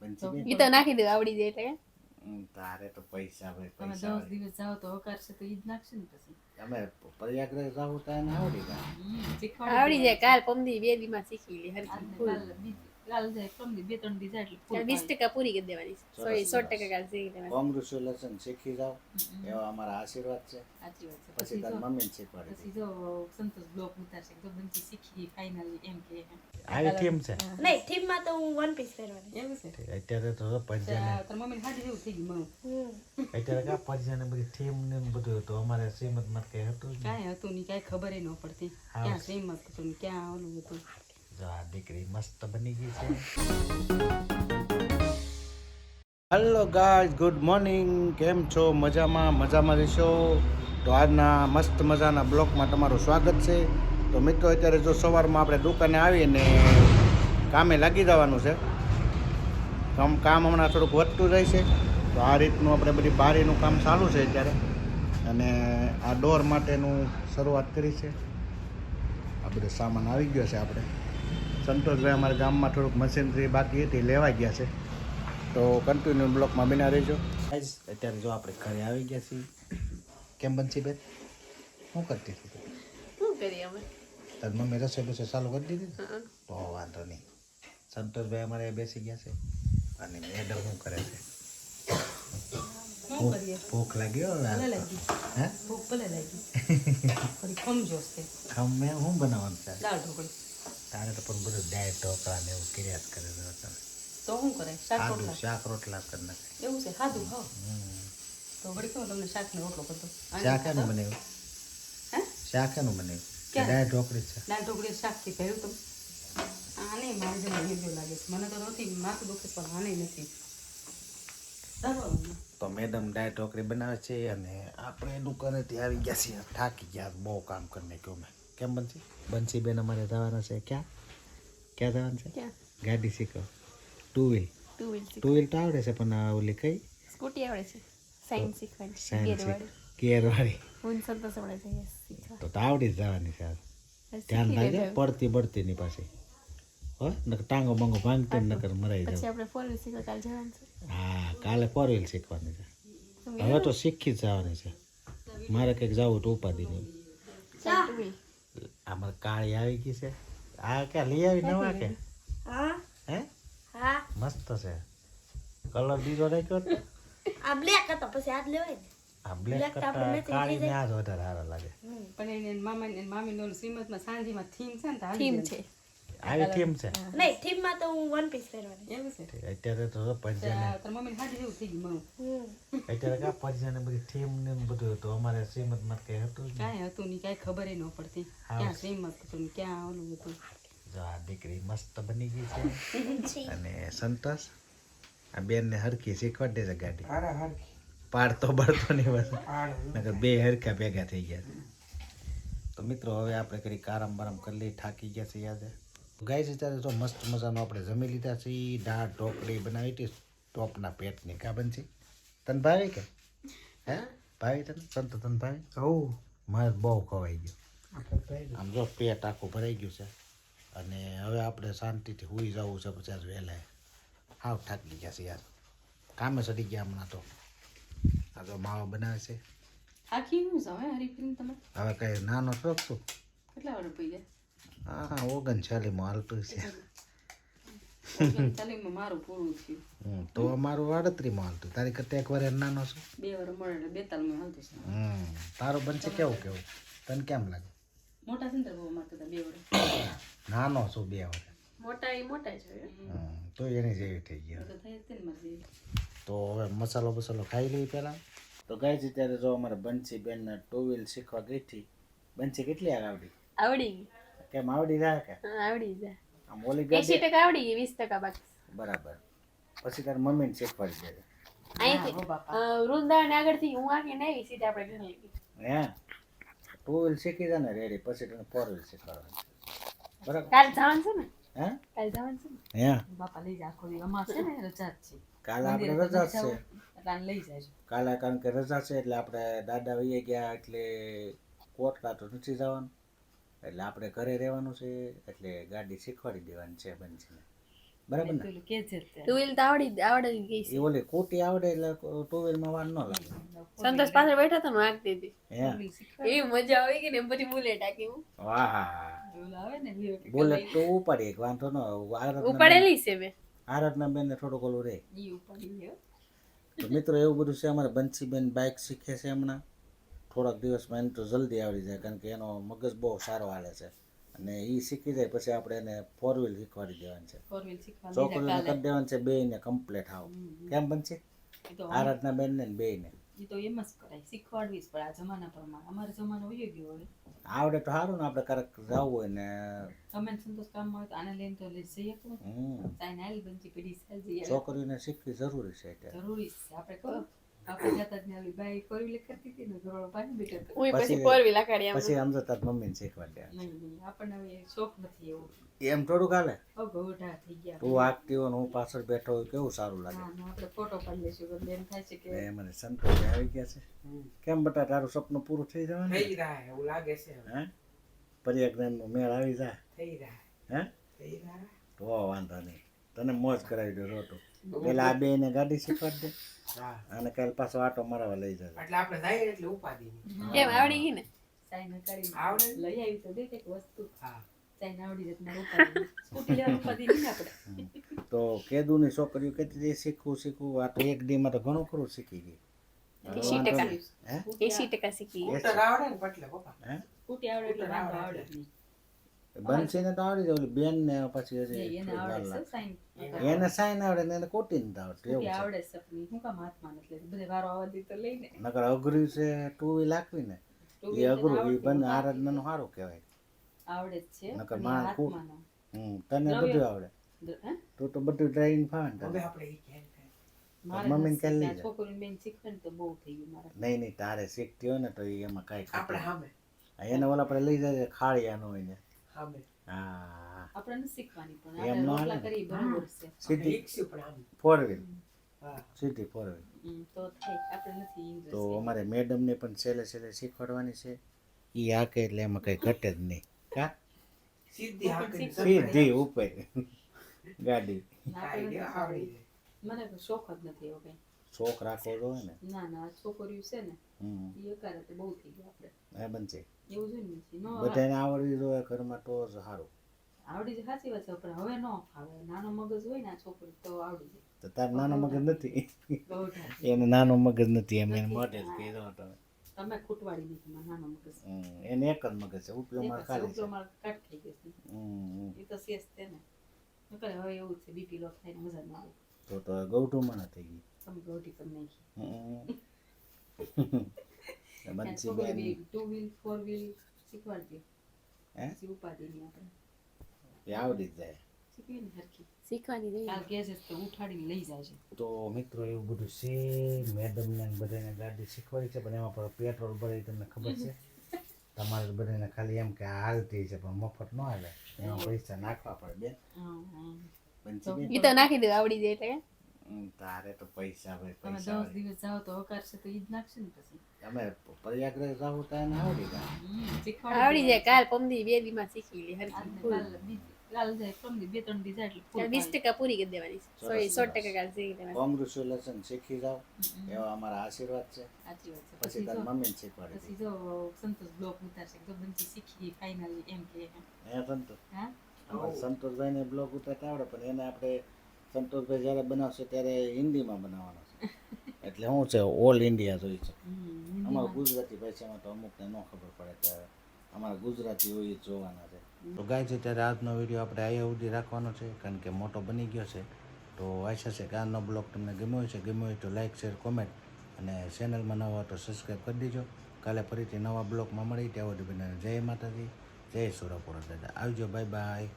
ઈ તો નાખી દે આવડી જાય એટલે તારે તો પૈસા ભાઈ તમે પૈસા 10 દિવસ જાઓ તો હકારશે તો ઈ જ નાખશે ને પછી અમે પ્રયાગરાજ જાવું તો એને આવડી જાય આવડી જાય કાલ પમદી 2 દી માં શીખી લે હરખી ફૂલ કાલ જાય કમદી 2-3 દી જાય એટલે ફૂલ 20% પૂરી કરી દેવાની છે 100% કાલ શીખી લેવાની કોંગ્રેચ્યુલેશન શીખી જાઓ એવા અમારા આશીર્વાદ છે સાચી વાત છે પછી તાર મમ્મીને શીખવાડી પછી જો સંતોષ બ્લોક ઉતારશે તો બનતી શીખી ફાઇનલી એમ કે આવી થીમ છે નહીં થીમ માં તો હું વન પીસ પહેરવાની એવું છે અત્યારે તો પંજાને તાર મમ્મીને હાજી જેવું થઈ ગયું અત્યારે કા પંજાને બધી થીમ ને બધું હતું અમારે શ્રીમદ માં કઈ હતું જ નહીં. કાંઈ હતું નહીં કાંઈ ખબર ન પડતી ક્યાં શ્રીમત હતું ને ક્યાં ઓલું હતું જો આ દીકરી મસ્ત બની ગઈ છે હેલો ગાઈઝ ગુડ મોર્નિંગ કેમ છો મજામાં રહેશો તો આજના મસ્ત મજાના બ્લોગમાં તમારું સ્વાગત છે તો મિત્રો અત્યારે જો સવારમાં આપણે દુકાને આવીને કામે લાગી જવાનું છે કામ હમણાં થોડુંક વધતું જાય છે તો આ રીતનું આપણે બધી બારીનું કામ ચાલુ છે અત્યારે અને આ ડોર માટેનું શરૂઆત કરી છે આ બધો સામાન આવી ગયો છે આપણે સંતોષભાઈ અમારા ગામમાં થોડુંક મશીનરી બાકી હતી લેવા ગયા છે તો કન્ટિન્યુ બ્લોકમાં બના રહેજો અત્યારે જો આપણે ઘરે આવી ગયા છીએ કેમ બનશી બેન શું કરતી હતી શું કરીએ અમે તારી મમ્મી રસોઈ બસોઈ ચાલુ કરી દીધી તો વાંધો નહીં સંતોષભાઈ અમારે બેસી ગયા છે અને મેડમ શું કરે છે ભૂખ લાગી હો હે ભૂખ ભલે લાગી થોડી ખમજોશ છે ખમે શું બનાવવાનું છે દાળ ઢોકળી તારે તો પણ બધું ડાયટ ઢોકળા ને એવું કર્યા જ કરે છે તો શું કરે શાક સાદું રોટલા શાક રોટલા કરી નાખે એવું છે સાદું હા તો વળી કેવું તમને શાક ને રોટલો કરતો શાક એનું બનાવ્યું હે શાક એનું બનાવ્યું ક્યાં? ડાયટ ઢોકળી છે દાળ ઢોકળી શાક થી પહેર્યું તમે આને મારે જેમ હેલ્યો લાગે છે મને તો નથી માથું દુખે પણ આને નથી સારું તો મેડમ ડાયટ ઢોકળી બનાવે છે અને આપણે દુકાનેથી આવી ગયા છીએ થાકી ગયા બહુ કામ કરીને કહ્યું મેં કેમ બંસી બેન અમારે જવાના છે ક્યાં જવાનું છે ક્યાં ગાડી શીખો two wheel two wheel two wheel તો આવડે છે પણ આ ઓલી કઈ સ્કૂટી આવડે છે સાયન્સ શીખવાની સાયન્સ ગેરવાળી ગેરવાળી હું સંતોષ આવડે છે yes, શીખવા તો આવડી જ જવાની છે ધ્યાન શીખી રાખજે લેજો. પડતી બળતી ની પાસે હો નકર ટાંગો બાંગો ભાંગતો ને નકર મરાઈ પછી જાવ આપણે 4 વ્હીલ શીખવા કાલ જવાનું છે હા કાલે ફોર વ્હીલ શીખવાની છે શું હવે તો શીખી જ જવાની છે મારે કંઈક જવું તો ઉપાધિ નહીં ટુ વ્હીલ આમાં કાળી આવી ગઈ છે આ ક્યાં લઈ આવી નવા કે હા હે હા મસ્ત છે કલર બીજો રાખ્યો તો આ બ્લેક હતો પછી આજ લેવાય ને આ બ્લેક Black તો આપણે કરતા matching કાળી થઈ ને આ જ વધારે સારા લાગે પણ એને મામા ને મામી નો શ્રીમતમાં સાંજીમાં થીમ છે ને તો હાલી થીમ જાય. છે આવી થીમ છે નહીં થીમ માં તો હું વન પીસ પહેરવાની એવું છે અત્યારે તો પંજાને તાર મમ્મીને હાજી જેવું થઈ ગયું અત્યારે કા પંજાને બધી થીમ ને બધું હતું અમારે શ્રીમદમાં કઈ હતું જ નહીં. કાંઈ હતું નહીં કાંઈ ખબર ન પડતી ક્યાં શ્રીમત હતું ને ક્યાં ઓલું હતું જો આ દીકરી મસ્ત બની ગઈ છે અને સંતોષ આ બેન ને હરખી શીખવાડી દે છે ગાડી પાડતો બળતો નહીં બસ નકર બે હરખા ભેગા થઈ ગયા છે તો મિત્રો હવે આપણે કરી આરામ બારામ કરી લઈ થાકી ગયા છે યાદ ગાય છે ત્યારે તો મસ્ત મજાનું આપણે જમી લીધા છે દાળ ઢોકળી બનાવી હતી ટોપના પેટની કા બનશે તને ભાવે કે હે ભાવે તને સંત તને ભાવે મારે બહુ ખવાઈ ગયું આમ જો પેટ આખું ભરાઈ ગયું છે અને હવે આપણે શાંતિથી હુઈ જવું છે પછી આજ વહેલા હાવ થાકી ગયા છે યાર કામે ચડી ગયા હમણાં તો આ તો માવા બનાવે છે આખી હું જાઉં હરીફીને તમે હવે કઈ નાનો શોખ છું કેટલા વાર પી જાય હા 39 હાલતું છે તાલીમમાં મારું પૂરું થયું તો અમારું 38 હાલતું તારી કરતા એક વાર નાનો છું 2 વાર મળે એટલે 42 માં હાલતું છે તારો બનશે કેવું તને કેમ લાગે મોટા છે ને તાર બહુ મારતા હતા 2 વાર નાનો છું 2 વાર મોટા છે તો એની જેવી થઈ ગઈ તો થાય જ તે ને મારી તો હવે મસાલો બસાલો ખાઈ લઈએ પહેલાં તો ગાય છે ત્યારે જો અમારે બંસી બેન ટુ વ્હીલ શીખવા ગઈ હતી બંસી કેટલી આવડી આવડી ગઈ કેમ આવડી જાય કે હા, આવડી જાય આમ ઓલી 80% ગાડી આવડી ગઈ 20% બાકી બરાબર પછી તાર મમ્મીને શીખવાડી દે અહીંથી વૃંદાવન આગળથી હું આવીને આવી સીધા આપણે ઘરે આવી હે ટુ વ્હીલ શીખી જાય ને રેડી પછી તને ફોર વ્હીલ શીખવાડવાનું બરાબર કાલ જવાનું છે ને હે કાલ જવાનું છે ને હે બાપા લઈ જાય આખો દી અમાર છે ને રજા જ છે કાલે આપણે રજા જ છે એટલે આને લઈ જાય છે કાલે કારણ કે રજા છે એટલે આપણે દાદા વહીએ ગયા એટલે કોટલા તો નથી જવાનું એટલે આપણે ઘરે રહેવાનું છે એટલે ગાડી શીખવાડી દેવાની છે બંસીને બરાબર ને પેલું કે છે તે. ટુ વ્હીલ તો આવડી ગઈ છે. એ ઓલી કોટી આવડે એટલે ટુ વ્હીલમાં વાર ન લાગે સંતોષ પાછળ બેઠો તો વાગતી હતી. હે એવી મજા આવી ગઈ ને પછી બુલેટ આકી હું વાહ એવું આવે ને લ્યો કે બુલેટ તો ઉપાડી એક વાંધો ન ઉપાડેલી છે મેં. આરતના બેન ને થોડુંક ઓલું રે ઈ ઉપાડી લ્યો. તો મિત્રો એવું બધું છે અમારે બંસીબેન બાઇક શીખે છે હમણાં થોડાક દિવસમાં એને તો જલ્દી આવડી જાય કારણ કે એનો મગજ બહુ સારો હાલે છે અને એ શીખી જાય પછી આપણે એને 4 વ્હીલ શીખવાડી દેવાની છે 4 વ્હીલ શીખવા છોકરીઓને કરી દેવાનું છે બેયને કમ્પ્લીટ આવ કેમ બનશે ઈ તો આરતના બેન ને બેયને ઈ તો એમ જ કરાય શીખવાડવી જ પડે આ જમાના પ્રમાણે અમારો જમાનો વયો ગયો હવે આવડે તો સારું ને આપણે ક્યારેક જવું હોય ને તમે ને સંતોષ કામમાં હોય તો આને લઈને તો લઈ જઈએ કોણ ચાઇન આલી બનતી પડી છે જઈએ છોકરીઓને શીખવી જરૂરી છે એટલે જરૂરી છે આપણે કહો આપણે જતા જ ને ઓલી બાઈ ફોર વ્હીલ કરતી હતી ને ઘરોડો પાછી બેઠો હતો હું પછી 4 વ્હીલ આકાડી આમ. પછી સમજો તાર મમ્મીને શીખવાડી દે નહીં આપણને હવે શોખ નથી એવો એમ થોડુંક હાલે ગોઢા થઈ ગયા તું આગતી હોય ને હું પાછળ બેઠો હોય કેવું સારું લાગે ના ના આપણે ફોટો પાડી લઈશું એટલે એમ થાય છે કે એ મને સંતોષ આવી ગયા છે કેમ બટા તારું સપનું પૂરું થઈ જવાનું થઈ રહ્યા એવું લાગે છે હે પર્યાગ્રહણનો મેળ આવી જાય થઈ રહ્યા હે થઈ રહ્યા તો વાંધો નહીં તને મોજ કરાવી દો રોટું પેલા આ બેને ગાડી શીખવાડી દે હા અને કાલ પાછો આટો મારવા લઈ જજો એટલે આપણે જઈએ એટલે ઉપાધિ નહીં. કેમ આવડી ગઈ ને. ચાઇના કરી આવડે? લઈ આવી તો દે કંઈક વસ્તુ હા ચાઇના આવડી જત મારે ઉપાડી સ્કૂટી લેવાનું ઉપાડી નહીં ને આપણે તો કેદુની છોકરીઓ કહેતી હતી શીખવું આ તો એક દીમાં તો ઘણું ખરું શીખી ગઈ 80% હે 80% શીખી. સ્કૂટર આવડે ને પટલે પપ્પા હે સ્કૂટી આવડે એટલે વાંધો આવડે જ નહીં બંસીને તો આવડી જાય ઓલી બેન ને પછી હજી નહીં, એને વાર આવડે છે લાગે. સાઈન એને સાઈન આવડે ને એને કોટી નથી આવડતું એવું સ્કૂટી છે આવડે છે પણ હું કામ હાથમાં નથી લેતી બધે વારો આવવા દી તો લઈને નકર અઘરી છે ટુ વ્હીલ હાંકવી ને Two એ wheeler અઘરું એ આવડતું બંને નથી. આરાધનાનું સારું કહેવાય આવડે જ છે નકર પણ એ માણસ હાથમાં ન. તને બધું આવડે હે? તું તો બધું ડ્રાઇવિંગ ફાવે ને હવે તને. આપણે ઈ ક્યાં થાય? મારે મમ્મીને નથી. ક્યાં લઈ ત્યાં જાય? છોકરીને બેન શીખવે ને તો બહુ થઈ ગયું મારે નહીં નહીં તારે શીખતી હોય ને તો ઈ એમાં કાંઈ આપણે ખાતું સામે એને ઓલા આપણે લઈ જાય ખાળિયાનો હોય ને સામે હા આપણે નથી શીખવાની પણ એમ આપણે ન રોટલા હાલે ને. કરી બરોબર છે સીધી શીખશું પણ આમ 4 વ્હીલ હા સીધી 4 વ્હીલ તો થાય આપણે નથી interest તો એમાં. અમારે મેડમને પણ છેલ્લે શીખવાડવાની છે ઈ હાકે એટલે એમાં કંઈ ઘટે જ નહીં કા સીધી હાંકીને સીધી ઉપર ગાડી ના, કાંઈ આપણે નહીં, નથી આવડી જાય મને તો શોખ જ નથી એવો કઈ શોખ રાખવો જોઈએ ને ના ના છોકરીઓ છે ને હમ એ અકારે તો બહુ થઈ ગયું આપણે એ બનશે એવું જોઈએ ને પછી. નો બધાને આવડવી જોઈએ ઘરમાં તો જ સારું આવડી જાય સાચી વાત છે પણ હવે ન ફાવે નાનો મગજ હોય ને આ છોકરી તો આવડી જાય તો તાર નાનો મગજ નથી ગૌઢા એને નાનો મગજ નથી એમ એને મોઢે જ કહી દો તમે તમે ખૂટવાડી દીધી મારા નાનો મગજ એને એક જ મગજ છે ઉપયોગમાં ખાલી છે ઉપલો માળ કાટ થઈ ગયો છે એ તો શેષ છે ને નકર હવે એવું જ છે બીપી લો થાય ને મજા ન આવે તો ગૌઠુંમાં ન થઈ ગઈ તમે ગૌઠી કરી નાખી બંસી છોકરી બેન બી 2 વ્હીલ 4 વ્હીલ શીખવાડજો હે પછી ઉપાધિ નહીં આપણે એ આવડી જ જાય શીખવી ને હરખી શીખવાની રહી. કાલ કહે છે તો ઉઠાડીને લઈ જાય છે તો મિત્રો એવું બધું છે મેડમને બધાને ગાડી શીખવાડી છે પણ એમાં પણ પેટ્રોલ ભરાય તમને ખબર છે તમારે તો બધાને ખાલી એમ કે હાલતી છે પણ મફત ન હાલે એમાં પૈસા નાખવા પડે બેન બંસી બેન ઈ તો નાખી દે આવડી જાય એટલે. તારે તો પૈસા ભાઈ તમે પૈસા 10 દિવસ જાઓ તો હકારશે તો ઈ જ નાખશે ને પછી તમે પ્રયાગરાજ જાવ તો એને આવડી જાય શીખવાડી આવડી જાય કાલ પમદી 2 દી માં શીખી લે હરખી. કાલ જાય પ્રમદી 2-3 દી જાય એટલે કાલ full 20% પૂરી કરી દેવાની છે. 100% કાલ શીખી લેવાની. કોંગ્રેચ્યુલેશન શીખી જાઓ એવા અમારા આશીર્વાદ છે સાચી વાત છે પછી તારી મમ્મીને શીખવાડી પછી જો સંતોષ બ્લોક ઉતારશે તો બંસી શીખી ફાઇનલી એમ કે હે સંતોષ હા અમારે સંતોષભાઈને બ્લોગ ઉતારતા આવડે પણ એને આપણે સંતોષભાઈ જ્યારે બનાવશે ત્યારે હિન્દીમાં બનાવવાનો છે એટલે શું છે ઓલ ઇન્ડિયા જોઈ છે અમારા ગુજરાતી ભાષામાં તો અમુકને ન ખબર પડે કે અમારા ગુજરાતી હોય એ જ જોવાના છે તો ગાય છે ત્યારે આજનો વિડીયો આપણે અહીંયા સુધી રાખવાનો છે કારણ કે મોટો બની ગયો છે તો આશા છે કે આજનો બ્લોગ તમને ગમ્યો હોય તો લાઇક શેર કોમેન્ટ અને ચેનલમાં નવા હોય તો સબસ્ક્રાઈબ કરી દેજો કાલે ફરીથી નવા બ્લોગમાં મળી ત્યાં સુધી બધાને જય માતાજી જય સુરપુરા દાદા આવજો બાય બાય